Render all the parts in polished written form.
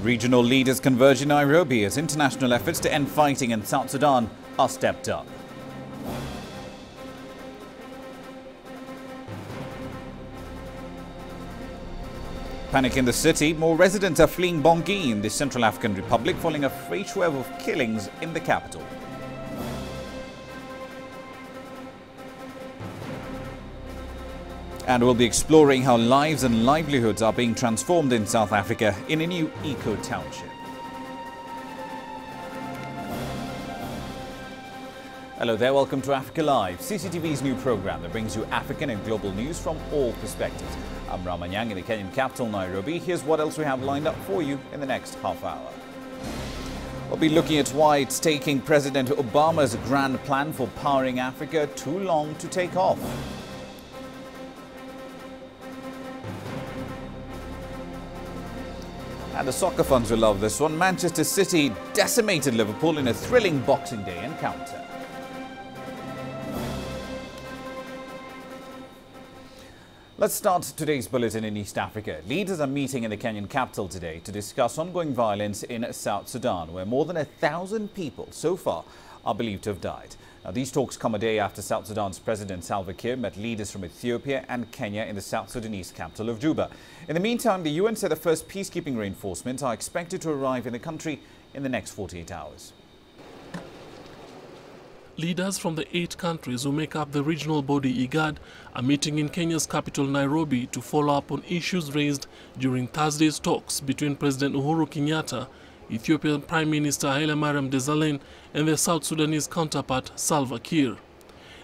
Regional leaders converge in Nairobi as international efforts to end fighting in South Sudan are stepped up. Panic in the city. More residents are fleeing Bangui in the Central African Republic following a fresh wave of killings in the capital. And we'll be exploring how lives and livelihoods are being transformed in South Africa in a new eco-township. Hello there, welcome to Africa Live, CCTV's new program that brings you African and global news from all perspectives. I'm Ramanyang in the Kenyan capital, Nairobi. Here's what else we have lined up for you in the next half hour. We'll be looking at why it's taking President Obama's grand plan for powering Africa too long to take off. And the soccer fans will love this one. Manchester City decimated Liverpool in a thrilling Boxing Day encounter. Let's start today's bulletin in East Africa. Leaders are meeting in the Kenyan capital today to discuss ongoing violence in South Sudan, where more than 1,000 people so far are believed to have died. Now, these talks come a day after South Sudan's President Salva Kiir met leaders from Ethiopia and Kenya in the South Sudanese capital of Juba. In the meantime, the UN said the first peacekeeping reinforcements are expected to arrive in the country in the next 48 hours. Leaders from the 8 countries who make up the regional body IGAD are meeting in Kenya's capital Nairobi to follow up on issues raised during Thursday's talks between President Uhuru Kenyatta, Ethiopian Prime Minister Haile Mariam Desalegn and their South Sudanese counterpart Salva Kiir.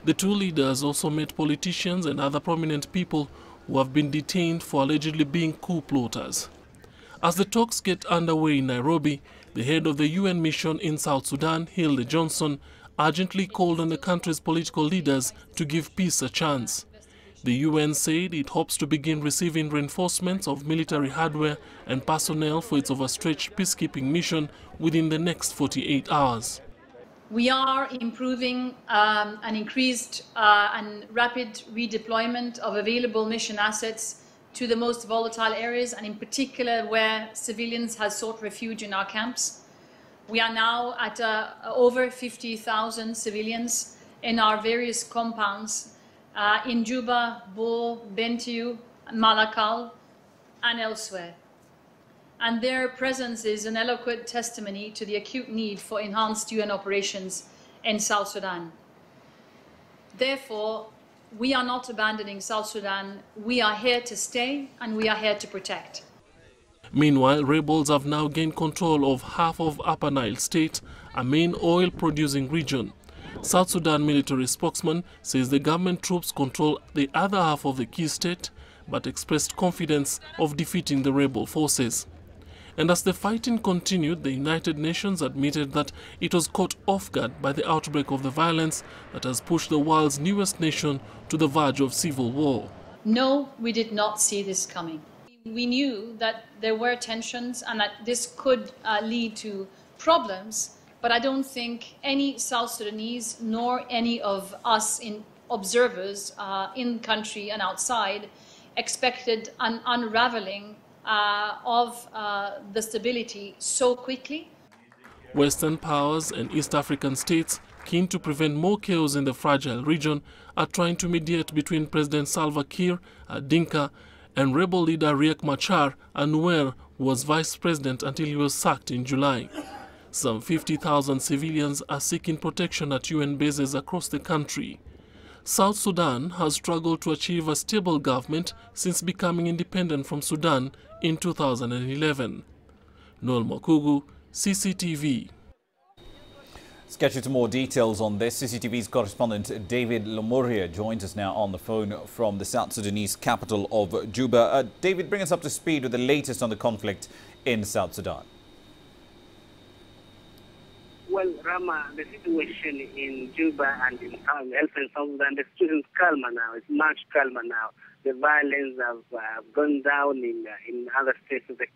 The two leaders also met politicians and other prominent people who have been detained for allegedly being coup plotters. As the talks get underway in Nairobi, the head of the UN mission in South Sudan, Hilde Johnson, urgently called on the country's political leaders to give peace a chance. The UN said it hopes to begin receiving reinforcements of military hardware and personnel for its overstretched peacekeeping mission within the next 48 hours. We are improving an increased and rapid redeployment of available mission assets to the most volatile areas, and in particular where civilians have sought refuge in our camps. We are now at over 50,000 civilians in our various compounds in Juba, Bor, Bentiu, Malakal, and elsewhere. And their presence is an eloquent testimony to the acute need for enhanced UN operations in South Sudan. Therefore, we are not abandoning South Sudan. We are here to stay, and we are here to protect. Meanwhile, rebels have now gained control of half of Upper Nile State, a main oil-producing region. South Sudan military spokesman says the government troops control the other half of the key state, but expressed confidence of defeating the rebel forces. And as the fighting continued, the United Nations admitted that it was caught off guard by the outbreak of the violence that has pushed the world's newest nation to the verge of civil war. No, we did not see this coming. We knew that there were tensions and that this could lead to problems, but I don't think any South Sudanese nor any of us observers in country and outside expected an unraveling of the stability so quickly. Western powers and East African states, keen to prevent more chaos in the fragile region, are trying to mediate between President Salva Kiir, a Dinka, and rebel leader Riek Machar, a Nuer, who was vice president until he was sacked in July. Some 50,000 civilians are seeking protection at UN bases across the country. South Sudan has struggled to achieve a stable government since becoming independent from Sudan in 2011. Noel Makugu, CCTV. Let's get you to more details on this. CCTV's correspondent David Lomoria joins us now on the phone from the South Sudanese capital of Juba. David, bring us up to speed with the latest on the conflict in South Sudan. Well, Rama, the situation in Juba and in elsewhere in South Sudan, the situation is calmer now. It's much calmer now. The violence have gone down in other states of the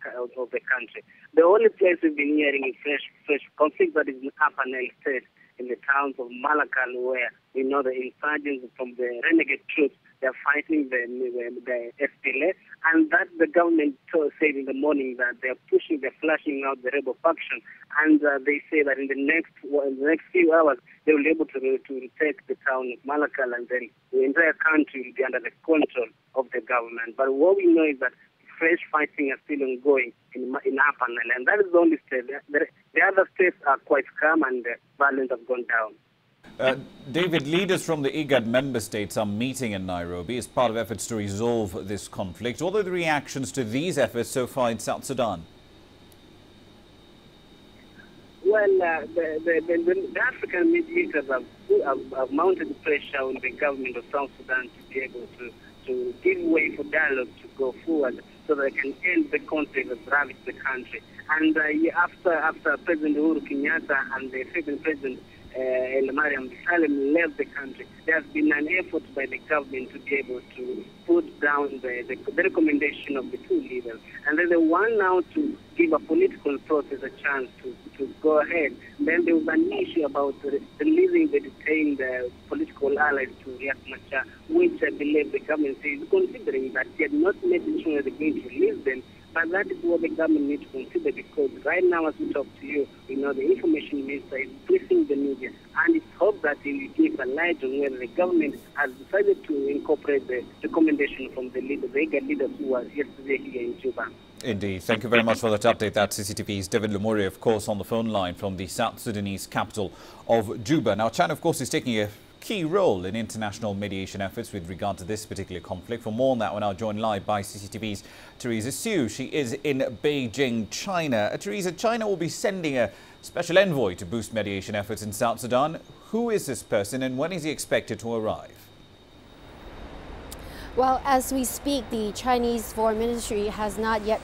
country. The only place we've been hearing is fresh conflict, but is in Upper Nile State. in the towns of Malakal, where we know the insurgents from the renegade troops, they're fighting the SPLA, and that the government said in the morning that they're flashing out the rebel faction, and they say that in the next few hours they will be able to retake the town of Malakal, and then the entire country will be under the control of the government. But what we know is that fresh fighting is still ongoing in Upper Nile, and that is the only state. The other states are quite calm and violence have gone down. David, leaders from the IGAD member states are meeting in Nairobi as part of efforts to resolve this conflict. What are the reactions to these efforts so far in South Sudan? Well, the African mediators have mounted pressure on the government of South Sudan to be able to give way for dialogue to go forward so that they can end the conflict that ravaged the country. And after President Uhuru Kenyatta and the second President Mariam Salem left the country, there has been an effort by the government to be able to put down the recommendation of the two leaders. And then they want now to give a political process a chance to go ahead. Then there was an issue about releasing the detained political allies to Riek Machar, which I believe the government is considering that they had not made sure they're going to release them. But that is what the government needs to consider, because right now as we talk to you, the information minister is briefing the media, and it's hoped that he will give a light on whether the government has decided to incorporate the recommendation from the IGAD leaders who were yesterday here in Juba. Indeed. Thank you very much for that update. That's CCTV's David Lumuri, of course, on the phone line from the South Sudanese capital of Juba. Now, China, of course, is taking a key role in international mediation efforts with regard to this particular conflict. For more on that, we're now joined live by CCTV's Teresa Siu. She is in Beijing, China. Teresa, China will be sending a special envoy to boost mediation efforts in South Sudan. Who is this person and when is he expected to arrive? Well, as we speak, the Chinese Foreign Ministry has not yet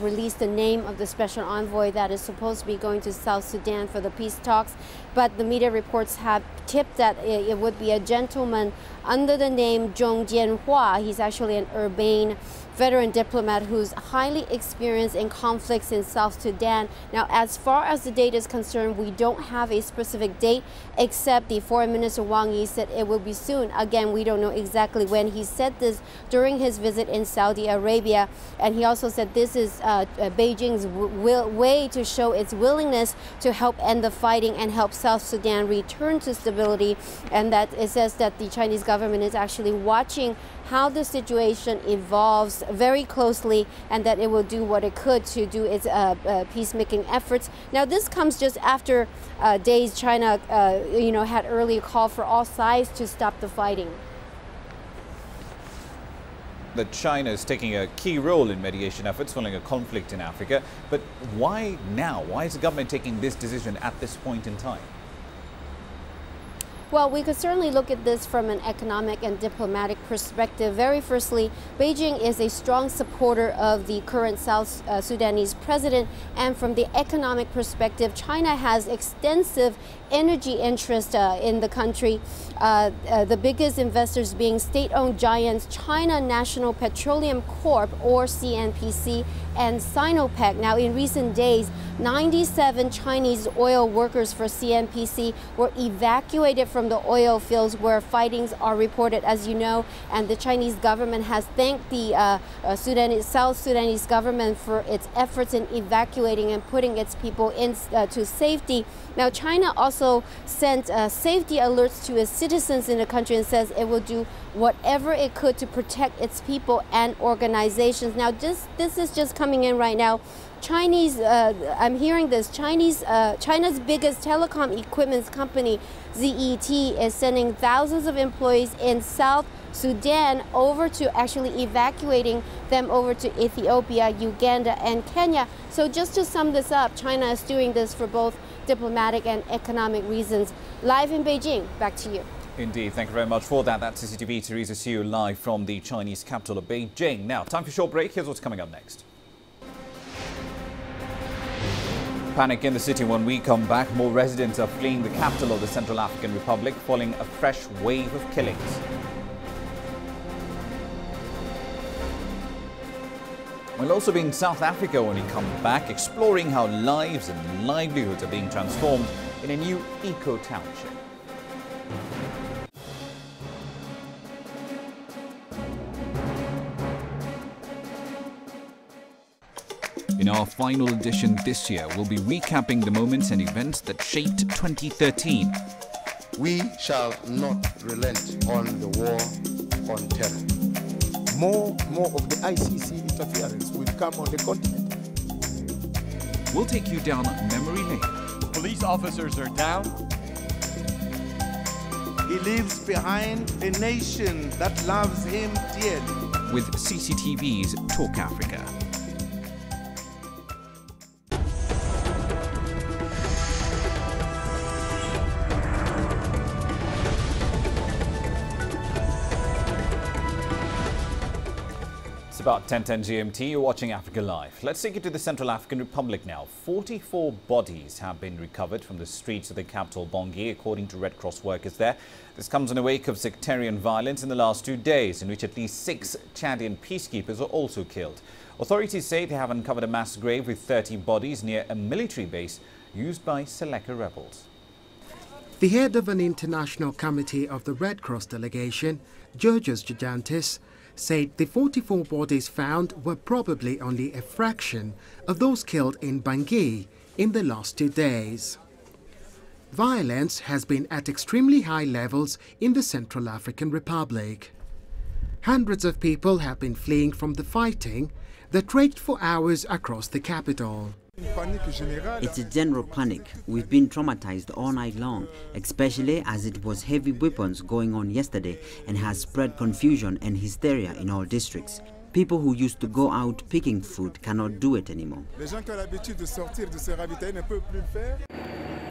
released the name of the special envoy that is supposed to be going to South Sudan for the peace talks. But the media reports have tipped that it would be a gentleman under the name Zhong Jianhua. He's actually an urbane veteran diplomat who's highly experienced in conflicts in South Sudan. Now, as far as the date is concerned, we don't have a specific date, except the Foreign Minister Wang Yi said it will be soon. Again, we don't know exactly when. He said this during his visit in Saudi Arabia, and he also said this is Beijing's way to show its willingness to help end the fighting and help South Sudan return to stability, and that it says that the Chinese government is actually watching how the situation evolves very closely, and that it will do what it could to do its peacemaking efforts. Now, this comes just after days China, had earlier called for all sides to stop the fighting. That China is taking a key role in mediation efforts following a conflict in Africa. But why now? Why is the government taking this decision at this point in time? Well, we could certainly look at this from an economic and diplomatic perspective. Very firstly, Beijing is a strong supporter of the current South Sudanese president. And from the economic perspective, China has extensive energy interest in the country. The biggest investors being state-owned giants China National Petroleum Corp, or CNPC, and Sinopec. Now, in recent days, 97 Chinese oil workers for CNPC were evacuated from the oil fields where fightings are reported, as you know, and the Chinese government has thanked the South Sudanese government for its efforts in evacuating and putting its people to safety. Now, China also sent safety alerts to its citizens in the country and says it will do whatever it could to protect its people and organizations. Now, this is just coming in right now. Chinese, I'm hearing this, China's biggest telecom equipment company, ZET, is sending thousands of employees in South Sudan over to actually evacuating them over to Ethiopia, Uganda, and Kenya. So just to sum this up, China is doing this for both diplomatic and economic reasons. Live in Beijing, back to you. Indeed, thank you very much for that. That's CCTV Teresa Siu live from the Chinese capital of Beijing. Now, time for a short break. Here's what's coming up next. Panic in the city when we come back. More residents are fleeing the capital of the Central African Republic following a fresh wave of killings. We'll also be in South Africa when we come back, exploring how lives and livelihoods are being transformed in a new eco-township. In our final edition this year, we'll be recapping the moments and events that shaped 2013. We shall not relent on the war on terror. More of the ICC interference will come on the continent. We'll take you down memory lane. Police officers are down. He leaves behind a nation that loves him dearly. With CCTV's Talk Africa. About 10:10 GMT, you're watching Africa Live. Let's take you to the Central African Republic now. 44 bodies have been recovered from the streets of the capital, Bangui, according to Red Cross workers there. This comes in the wake of sectarian violence in the last 2 days, in which at least 6 Chadian peacekeepers were also killed. Authorities say they have uncovered a mass grave with 30 bodies near a military base used by Seleka rebels. The head of an international committee of the Red Cross delegation, Georgios Gigantis, said the 44 bodies found were probably only a fraction of those killed in Bangui in the last 2 days. Violence has been at extremely high levels in the Central African Republic. Hundreds of people have been fleeing from the fighting that raged for hours across the capital. It's a general panic. We've been traumatized all night long, especially as it was heavy weapons going on yesterday and has spread confusion and hysteria in all districts. People who used to go out picking food cannot do it anymore.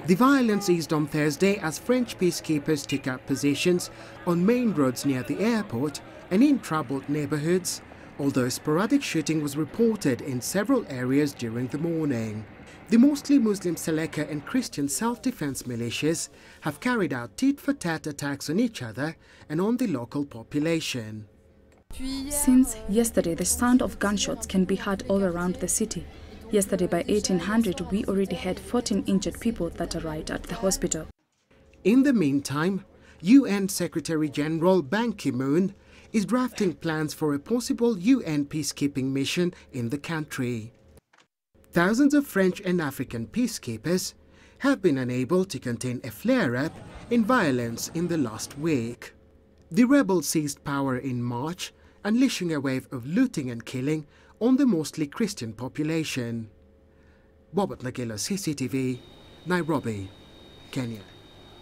The violence eased on Thursday as French peacekeepers took up positions on main roads near the airport and in troubled neighborhoods, although sporadic shooting was reported in several areas during the morning. The mostly Muslim Seleka and Christian self-defense militias have carried out tit-for-tat attacks on each other and on the local population. Since yesterday, the sound of gunshots can be heard all around the city. Yesterday by 1800, we already had 14 injured people that arrived at the hospital. In the meantime, UN Secretary-General Ban Ki-moon is drafting plans for a possible UN peacekeeping mission in the country. Thousands of French and African peacekeepers have been unable to contain a flare-up in violence in the last week. The rebels seized power in March, unleashing a wave of looting and killing on the mostly Christian population. Bobot Nagilo, CCTV, Nairobi, Kenya.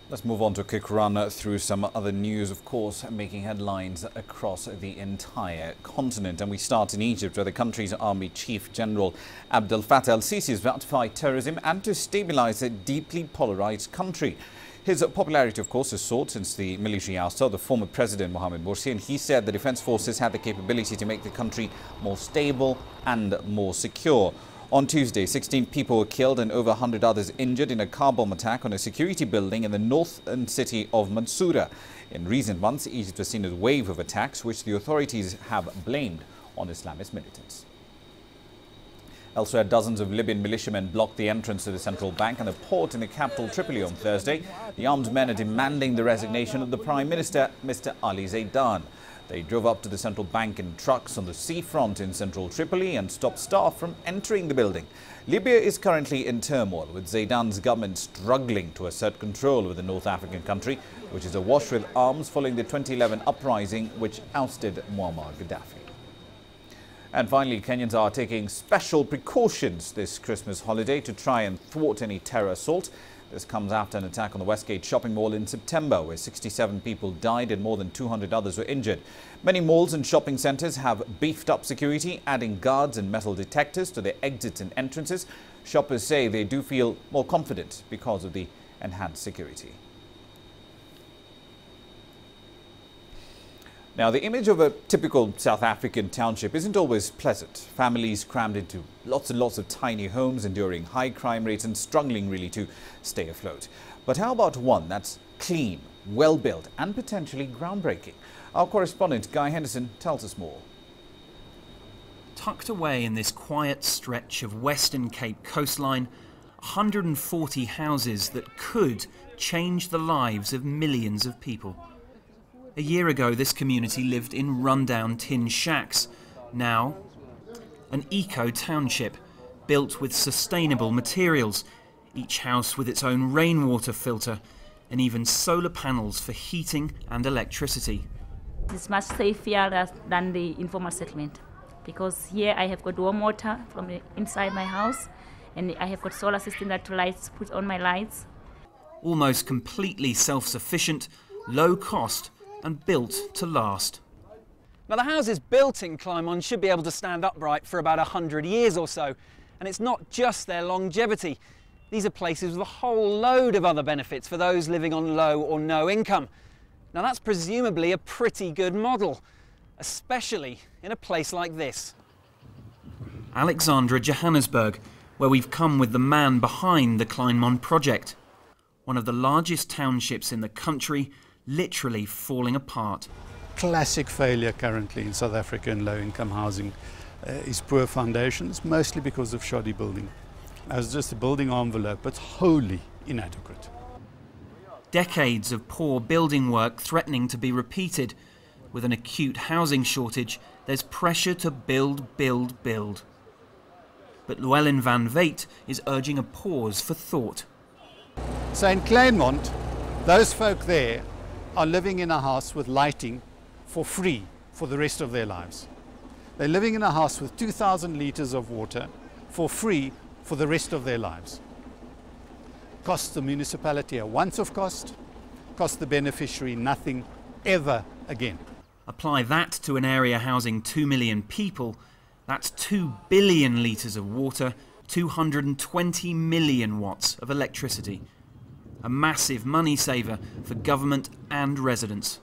Let's move on to a quick run through some other news, of course, making headlines across the entire continent. And we start in Egypt, where the country's Army Chief General Abdel Fattah al-Sisi has vowed to fight terrorism and to stabilize a deeply polarized country. His popularity, of course, has soared since the military ouster of the former President Mohamed Morsi, and he said the defense forces had the capability to make the country more stable and more secure. On Tuesday, 16 people were killed and over 100 others injured in a car bomb attack on a security building in the northern city of Mansoura. In recent months, Egypt has seen a wave of attacks which the authorities have blamed on Islamist militants. Elsewhere, dozens of Libyan militiamen blocked the entrance to the central bank and the port in the capital Tripoli on Thursday. The armed men are demanding the resignation of the Prime Minister, Mr. Ali Zaidan. They drove up to the central bank in trucks on the seafront in central Tripoli and stopped staff from entering the building. Libya is currently in turmoil, with Zaidan's government struggling to assert control over the North African country, which is awash with arms following the 2011 uprising which ousted Muammar Gaddafi. And finally, Kenyans are taking special precautions this Christmas holiday to try and thwart any terror assault. This comes after an attack on the Westgate shopping mall in September, where 67 people died and more than 200 others were injured. Many malls and shopping centres have beefed up security, adding guards and metal detectors to their exits and entrances. Shoppers say they do feel more confident because of the enhanced security. Now, the image of a typical South African township isn't always pleasant. Families crammed into lots and lots of tiny homes, enduring high crime rates and struggling really to stay afloat. But how about one that's clean, well-built and potentially groundbreaking? Our correspondent Guy Henderson tells us more. Tucked away in this quiet stretch of Western Cape coastline, 140 houses that could change the lives of millions of people. A year ago, this community lived in rundown tin shacks. Now, an eco-township built with sustainable materials, each house with its own rainwater filter, and even solar panels for heating and electricity. It's much safer than the informal settlement, because here I have got warm water from inside my house, and I have got solar system that puts on my lights. Almost completely self-sufficient, low cost, and built to last. Now, the houses built in Clymon should be able to stand upright for about 100 years or so, and it's not just their longevity. These are places with a whole load of other benefits for those living on low or no income. Now, that's presumably a pretty good model, especially in a place like this. Alexandra, Johannesburg, where we've come with the man behind the Kleinmond project. One of the largest townships in the country, literally falling apart. Classic failure currently in South Africa in low-income housing is poor foundations, mostly because of shoddy building. As just a building envelope, but wholly inadequate. Decades of poor building work threatening to be repeated. With an acute housing shortage, there's pressure to build, build, build. But Llewellyn van Veet is urging a pause for thought. So in Kleinmond, those folk there are living in a house with lighting for free for the rest of their lives. They're living in a house with 2,000 litres of water for free for the rest of their lives. Costs the municipality a once-off cost, costs the beneficiary nothing ever again. Apply that to an area housing 2 million people, that's 2 billion litres of water, 220 million watts of electricity. A massive money saver for government and residents.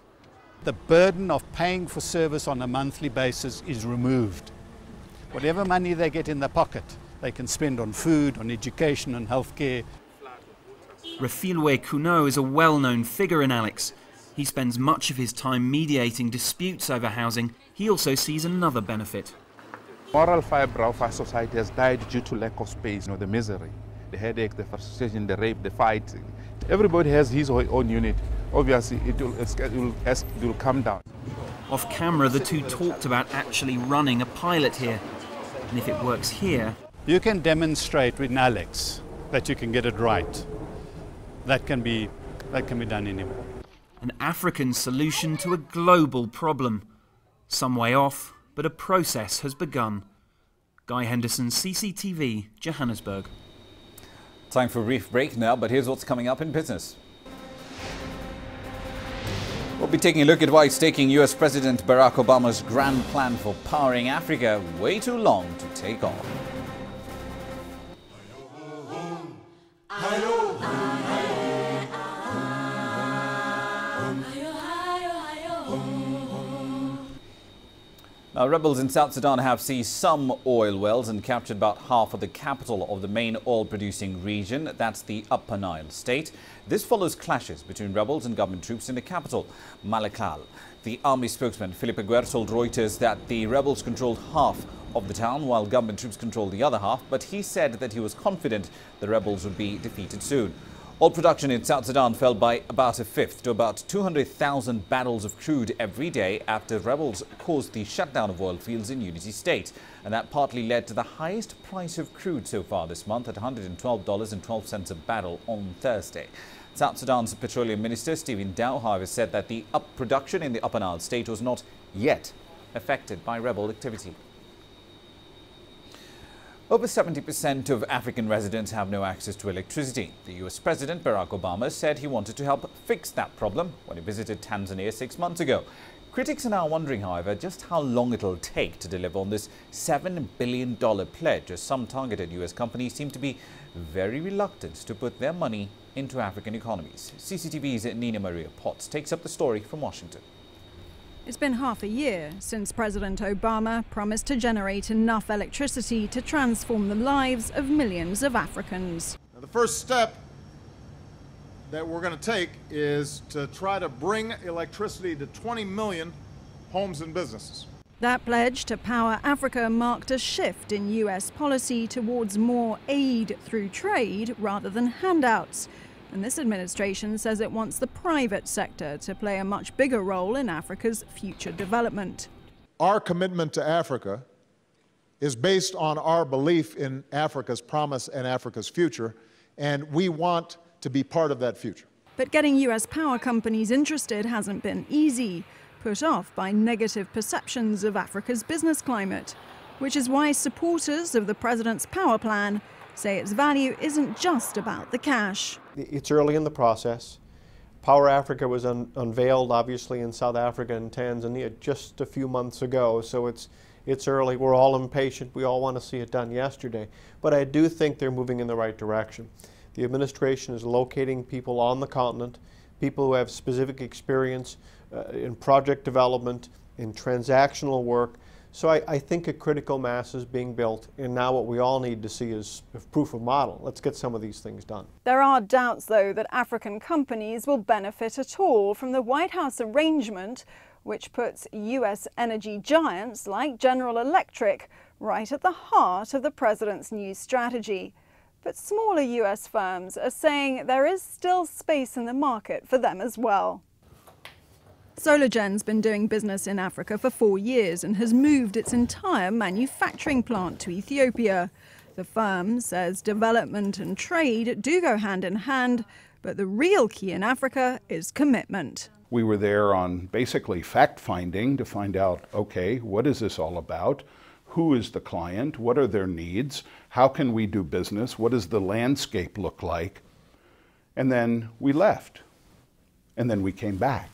The burden of paying for service on a monthly basis is removed. Whatever money they get in their pocket, they can spend on food, on education, on healthcare. Refilwe Kuno is a well-known figure in Alex. He spends much of his time mediating disputes over housing. He also sees another benefit. Moral fibre of our society has died due to lack of space, the misery, the headache, the frustration, the rape, the fight. Everybody has his or her own unit. Obviously, it will come down. Off camera, the two talked about actually running a pilot here. And if it works here... You can demonstrate with Alex that you can get it right. That can be done anywhere. An African solution to a global problem. Some way off, but a process has begun. Guy Henderson, CCTV, Johannesburg. Time for a brief break now, but here's what's coming up in business. We'll be taking a look at why it's taking US President Barack Obama's grand plan for powering Africa way too long to take off. Now, rebels in South Sudan have seized some oil wells and captured about half of the capital of the main oil-producing region. That's the Upper Nile state. This follows clashes between rebels and government troops in the capital, Malakal. The army spokesman, Philip Aguirre, told Reuters that the rebels controlled half of the town while government troops controlled the other half, but he said that he was confident the rebels would be defeated soon. Oil production in South Sudan fell by about a fifth to about 200,000 barrels of crude every day after rebels caused the shutdown of oil fields in Unity State. And that partly led to the highest price of crude so far this month at $112.12 a barrel on Thursday. South Sudan's Petroleum Minister Stephen Dow, however, said that the production in the Upper Nile state was not yet affected by rebel activity. Over 70% of African residents have no access to electricity. The US President Barack Obama said he wanted to help fix that problem when he visited Tanzania 6 months ago. Critics are now wondering, however, just how long it'll take to deliver on this $7 billion pledge, as some targeted US companies seem to be very reluctant to put their money into African economies. CCTV's Nina Maria Potts takes up the story from Washington. It's been half a year since President Obama promised to generate enough electricity to transform the lives of millions of Africans. Now, the first step that we're going to take is to try to bring electricity to 20 million homes and businesses. That pledge to power Africa marked a shift in US policy towards more aid through trade rather than handouts. And this administration says it wants the private sector to play a much bigger role in Africa's future development. Our commitment to Africa is based on our belief in Africa's promise and Africa's future, and we want to be part of that future. But getting US power companies interested hasn't been easy, put off by negative perceptions of Africa's business climate, which is why supporters of the president's power plan say its value isn't just about the cash. It's early in the process. Power Africa was unveiled, obviously, in South Africa and Tanzania just a few months ago, so it's early. We're all impatient. We all want to see it done yesterday. But I do think they're moving in the right direction. The administration is locating people on the continent, people who have specific experience in project development, in transactional work. So I think a critical mass is being built, and now what we all need to see is proof of model. Let's get some of these things done. There are doubts, though, that African companies will benefit at all from the White House arrangement, which puts US energy giants like General Electric right at the heart of the president's new strategy. But smaller US firms are saying there is still space in the market for them as well. SolarGen's been doing business in Africa for 4 years and has moved its entire manufacturing plant to Ethiopia. The firm says development and trade do go hand in hand, but the real key in Africa is commitment. We were there on basically fact-finding to find out, okay, what is this all about? Who is the client? What are their needs? How can we do business? What does the landscape look like? And then we left. And then we came back.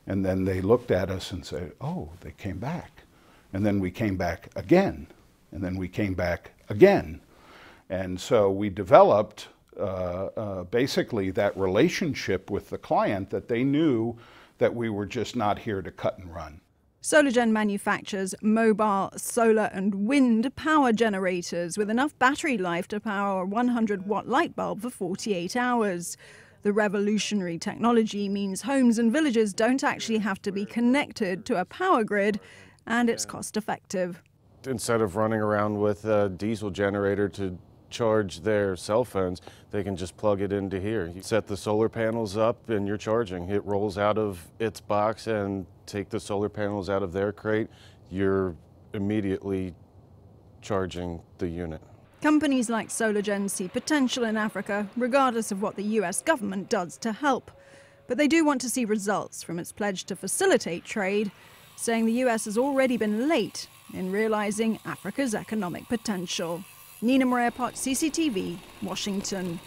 And then they looked at us and said, oh, they came back. And then we came back again. And then we came back again. And so we developed basically that relationship with the client, that they knew that we were just not here to cut and run. SolarGen manufactures mobile, solar and wind power generators with enough battery life to power a 100-watt light bulb for 48 hours. The revolutionary technology means homes and villages don't actually have to be connected to a power grid, and it's cost-effective. Instead of running around with a diesel generator to charge their cell phones, they can just plug it into here. You set the solar panels up and you're charging. It rolls out of its box and take the solar panels out of their crate. You're immediately charging the unit. Companies like SolarGen see potential in Africa, regardless of what the US government does to help. But they do want to see results from its pledge to facilitate trade, saying the US has already been late in realizing Africa's economic potential. Nina Morea-Pot, CCTV, Washington.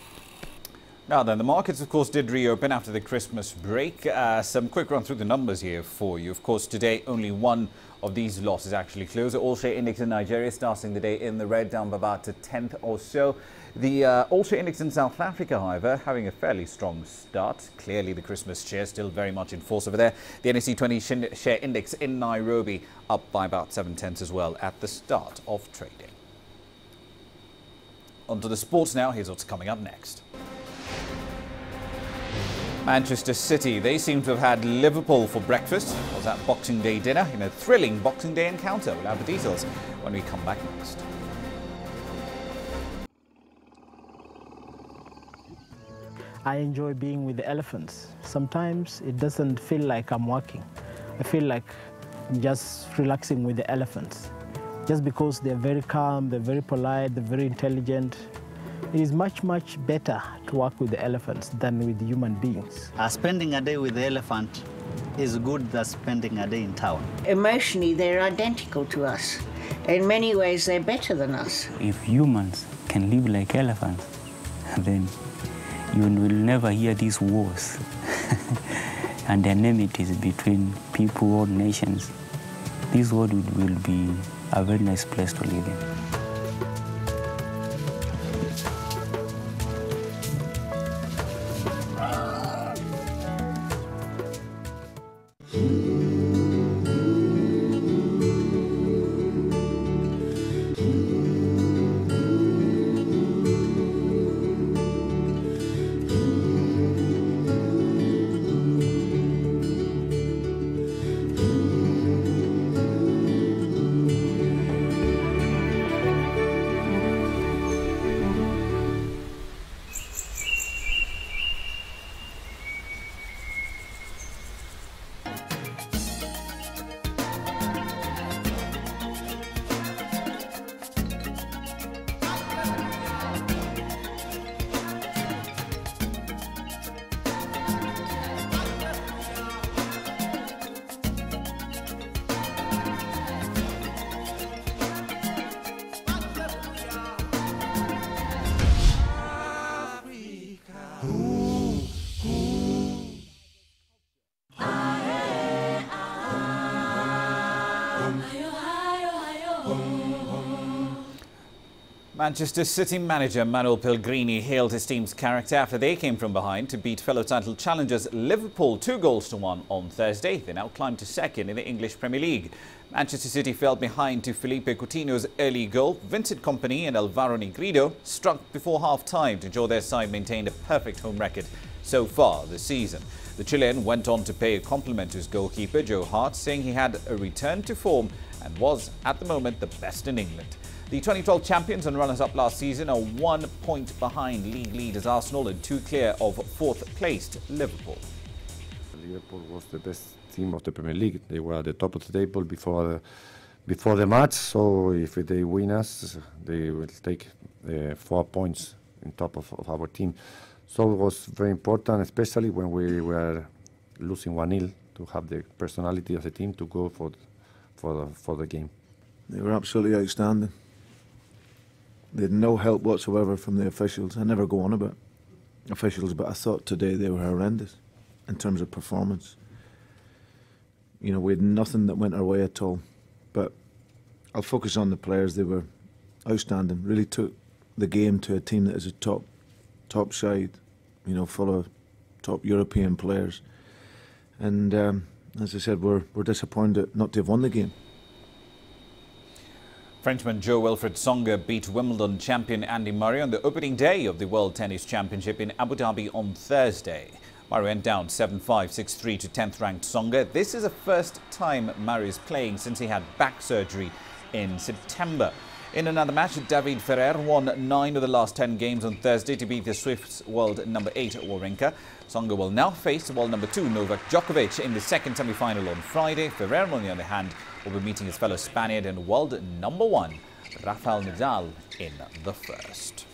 Now then, the markets, of course, did reopen after the Christmas break. Some quick run through the numbers here for you. Of course, today only one of these losses actually closed. The all-share index in Nigeria starting the day in the red, down by about a tenth or so. The all-share index in South Africa, however, having a fairly strong start. Clearly, the Christmas share still very much in force over there. The NSE 20 share index in Nairobi up by about 7/10 as well at the start of trading. On to the sports now. Here's what's coming up next. Manchester City, they seem to have had Liverpool for breakfast. Was that Boxing Day dinner in a thrilling Boxing Day encounter? We'll have the details when we come back next. I enjoy being with the elephants. Sometimes it doesn't feel like I'm working. I feel like I'm just relaxing with the elephants. Just because they're very calm, they're very polite, they're very intelligent. It is much, much better to work with the elephants than with human beings. Spending a day with the elephant is good than spending a day in town. Emotionally, they're identical to us. In many ways, they're better than us. If humans can live like elephants, then you will never hear these wars and enmities between people or nations. This world will be a very nice place to live in. Manchester City manager Manuel Pellegrini hailed his team's character after they came from behind to beat fellow title challengers Liverpool 2-1 on Thursday. They now climb to second in the English Premier League. Manchester City fell behind to Felipe Coutinho's early goal. Vincent Kompany and Alvaro Negredo struck before half-time to ensure their side maintained a perfect home record so far this season. The Chilean went on to pay a compliment to his goalkeeper Joe Hart, saying he had a return to form and was, at the moment, the best in England. The 2012 champions and runners-up last season are 1 point behind league leaders Arsenal and 2 clear of 4th-placed Liverpool. Liverpool was the best team of the Premier League. They were at the top of the table before the match, so if they win us, they will take 4 points on top of our team. So it was very important, especially when we were losing 1-0, to have the personality of the team to go for the game. They were absolutely outstanding. They had no help whatsoever from the officials. I never go on about officials, but I thought today they were horrendous in terms of performance. You know, we had nothing that went our way at all. But I'll focus on the players. They were outstanding. Really took the game to a team that is a top side, you know, full of top European players. And as I said, we're disappointed not to have won the game. Frenchman Jo-Wilfried Tsonga beat Wimbledon champion Andy Murray on the opening day of the World Tennis Championship in Abu Dhabi on Thursday. Murray went down 7-5, 6-3 to 10th-ranked Tsonga. This is the first time Murray is playing since he had back surgery in September. In another match, David Ferrer won 9 of the last 10 games on Thursday to beat the Swift's world number 8 Wawrinka. Tsonga will now face world number 2 Novak Djokovic in the second semi-final on Friday. Ferrer, on the other hand, will be meeting his fellow Spaniard and world number 1 Rafael Nadal in the first.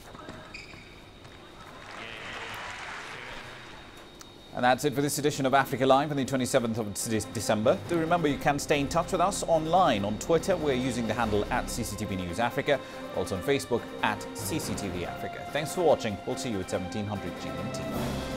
And that's it for this edition of Africa Live on the 27th of December. Do remember you can stay in touch with us online. On Twitter, we're using the handle @CCTV News Africa. Also on Facebook @CCTV Africa. Thanks for watching. We'll see you at 1700 GMT.